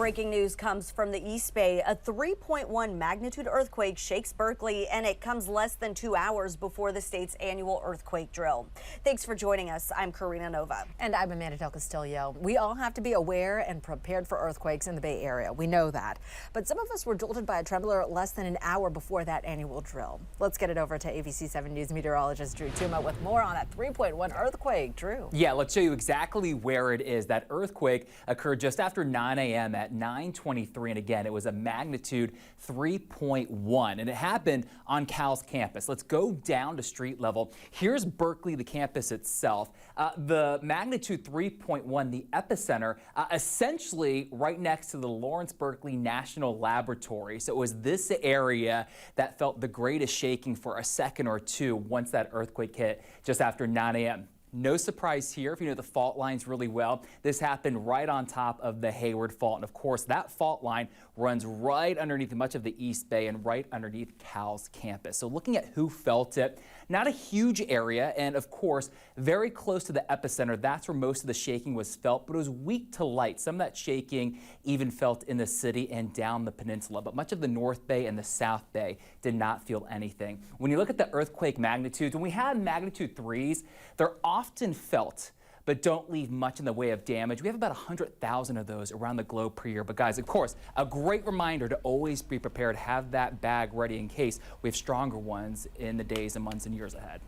Breaking news comes from the East Bay. A 3.1 magnitude earthquake shakes Berkeley, and it comes less than 2 hours before the state's annual earthquake drill. Thanks for joining us. I'm Karina Nova. And I'm Amanda Del Castillo. We all have to be aware and prepared for earthquakes in the Bay Area. We know that. But some of us were jolted by a trembler less than an hour before that annual drill. Let's get it over to ABC 7 News meteorologist Drew Tuma with more on that 3.1 earthquake. Drew. Yeah, let's show you exactly where it is. That earthquake occurred just after 9 a.m. at 9:23, and again, it was a magnitude 3.1, and it happened on Cal's campus. Let's go down to street level. Here's Berkeley, the campus itself. The magnitude 3.1, the epicenter, essentially right next to the Lawrence Berkeley National Laboratory. So it was this area that felt the greatest shaking for a second or two once that earthquake hit just after 9 a.m. No surprise here if you know the fault lines really well. This happened right on top of the Hayward Fault. And of course, that fault line runs right underneath much of the East Bay and right underneath Cal's campus. So looking at who felt it, not a huge area. And of course, very close to the epicenter. That's where most of the shaking was felt, but it was weak to light. Some of that shaking even felt in the city and down the peninsula. But much of the North Bay and the South Bay did not feel anything. When you look at the earthquake magnitudes, when we have magnitude 3s, they're often felt, but don't leave much in the way of damage. We have about 100,000 of those around the globe per year. But guys, of course, a great reminder to always be prepared, have that bag ready in case we have stronger ones in the days and months and years ahead.